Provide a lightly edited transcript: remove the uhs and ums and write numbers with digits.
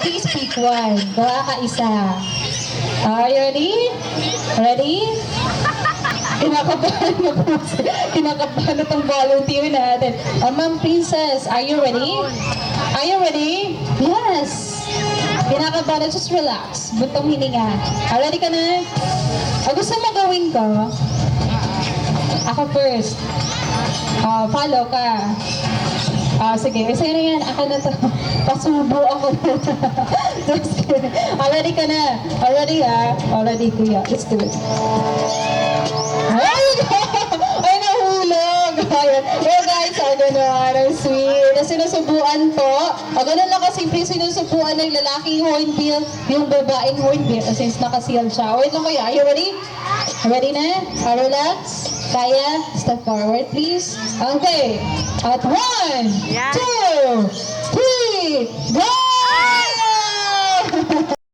please pick one. Gawa ka isa. Are you ready? Ready? Kinakabahan na itong volunteer natin. Ma'am Princess, are you ready? Are you ready? Yes. Kinakabahan, just relax. Buntong hininga. Ready ka na? Gusto mo gawin ko? Ako first. Follow ka. Sige, isa na yan. Ako na to. Pasubo ako na. Just kidding. Ready ka na? Ready ha? Ready kuya. Let's do it. Ay, nahulog! Ayan. Well guys, gano'n. Ang sweet. Na sinusubuan po. Gano'n lang kasimple sinusubuan ng lalaking hornbill, yung babaeng hornbill. Since nakaseal siya. Wait lang kuya. Are you ready? Ready na? Relax. Kaya? Step forward please. Okay. At 1, 2, 3, go!